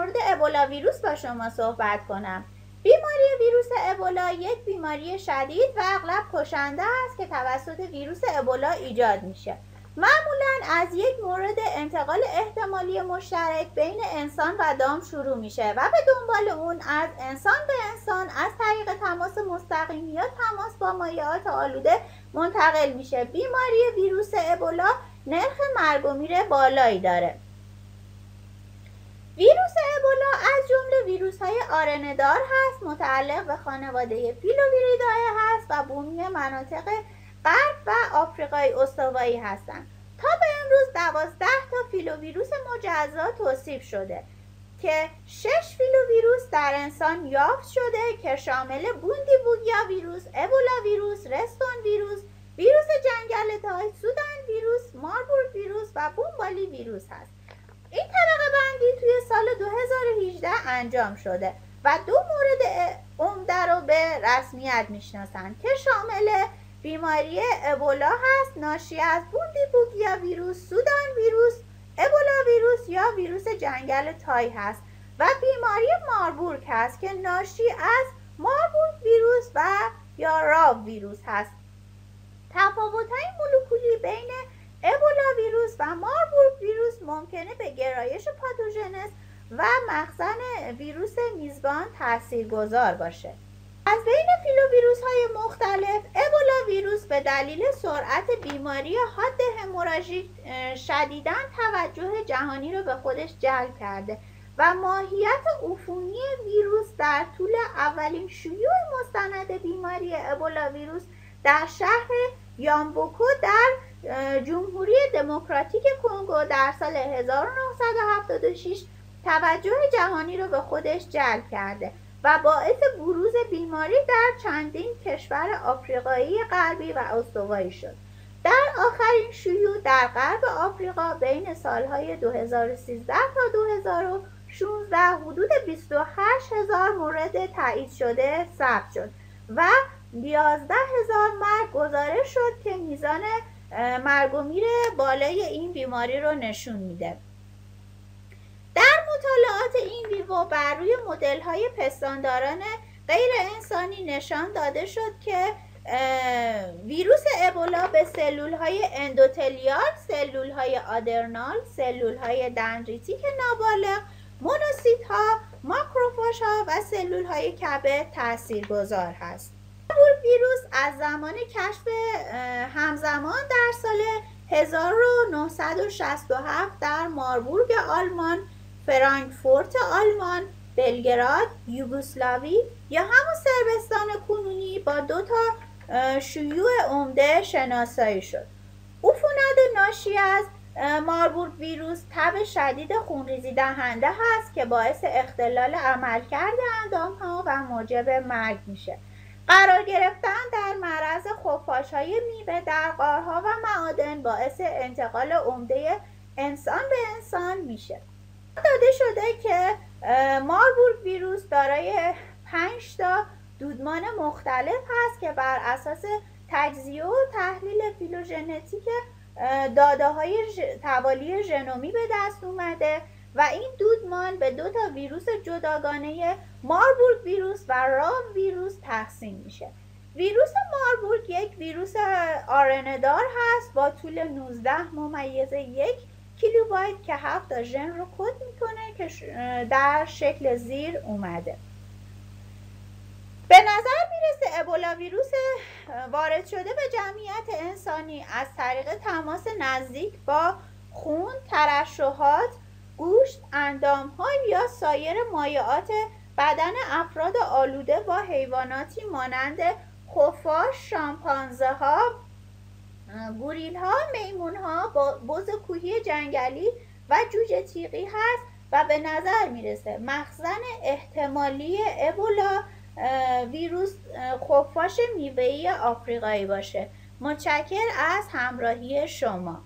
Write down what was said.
مورد ابولا ویروس با شما صحبت کنم. بیماری ویروس ابولا یک بیماری شدید و اغلب کشنده است که توسط ویروس ابولا ایجاد میشه. معمولاً از یک مورد انتقال احتمالی مشترک بین انسان و دام شروع میشه و به دنبال اون از انسان به انسان از طریق تماس مستقیم یا تماس با مایعات آلوده منتقل میشه. بیماری ویروس ابولا نرخ مرگ و میر بالایی داره. ویروس ابولا از جمله ویروس‌های آرنه‌دار هست، متعلق به خانواده فیلوویریداe هست و بومی مناطق غرب و آفریقای استوایی هستند. تا به امروز 12 تا فیلوویروس مجزا توصیف شده که 6 فیلوویروس در انسان یافت شده که شامل بوندیبوگیا ویروس، ابولا ویروس، رستون ویروس، ویروس جنگل تای، سودان ویروس، ماربورگ ویروس و بومبالی ویروس هست. این طبقه بندی توی سال 2018 انجام شده و دو مورد عمده رو به رسمیت میشناسن که شامل بیماری ابولا هست ناشی از بوندیبوگیا ویروس، سودان ویروس، ابولا ویروس یا ویروس جنگل تای هست و بیماری ماربورگ هست که ناشی از ماربورگ ویروس و یا راو ویروس هست. تفاوت‌های مولکولی بین ابولا ویروس و ماربورگ ویروس ممکنه به گرایش پاتوژنز و مخزن ویروس میزبان تاثیرگذار باشه. از بین فیلوویروس‌های مختلف، ابولا ویروس به دلیل سرعت بیماری حاد هموراژیک شدیداً توجه جهانی رو به خودش جلب کرده و ماهیت عفونی ویروس در طول اولین شیوع مستند بیماری ابولا ویروس در شهر یامبوکو در جمهوری دموکراتیک کنگو در سال 1976 توجه جهانی رو به خودش جلب کرده و باعث بروز بیماری در چندین کشور آفریقایی غربی و استوایی شد. در آخرین شیوع در غرب آفریقا بین سالهای 2013 تا 2016 حدود 28,000 مورد تایید شده ثبت شد و 11,000 مرگ گزارش شد که میزان مرگ و میر بالای این بیماری رو نشون میده. در مطالعات این ویو بر روی مدل‌های پستانداران غیر انسانی نشان داده شد که ویروس ابولا به سلول‌های اندوتلیال، سلول‌های آدرنال، سلول‌های دندریتیک نابالغ، مونوسیت‌ها، ماکروفاژها و سلول‌های کبد تاثیرگذار هست. ماربورگ ویروس از زمان کشف همزمان در سال 1967 در ماربورگ آلمان، فرانکفورت آلمان، بلگراد، یوگسلاوی یا همون صربستان کنونی با 2 تا شیوع عمده شناسایی شد. عفونت ناشی از ماربورگ ویروس تب شدید خونریزی دهنده هست که باعث اختلال عملکرد اندام‌ها و موجب مرگ میشه. قرار گرفتن در معرض خفاش‌های میوه در غارها و معادن باعث انتقال عمده انسان به انسان میشه. داده شده که ماربورگ ویروس دارای 5 تا دودمان مختلف هست که بر اساس تجزیه و تحلیل فیلوژنتیک داده‌های توالی ژنومی به دست اومده و این دودمان به 2 تا ویروس جداگانه ماربورگ ویروس و راو ویروس تقسیم میشه. ویروس ماربورگ یک ویروس آرنه‌دار هست با طول 19.1 کیلوبایت که 7 تا ژن رو کد میکنه که در شکل زیر اومده. به نظر میرسه ابولا ویروس وارد شده به جمعیت انسانی از طریق تماس نزدیک با خون، ترشحات، گوشت، اندام‌ها یا سایر مایعات بدن افراد آلوده با حیواناتی مانند خفاش، شامپانزه‌ها، گوریل‌ها، میمون‌ها، بز کوهی جنگلی و جوجه تیغی هست و به نظر میرسه مخزن احتمالی ابولا ویروس خفاش میوه‌ای آفریقایی باشه. متشکر از همراهی شما.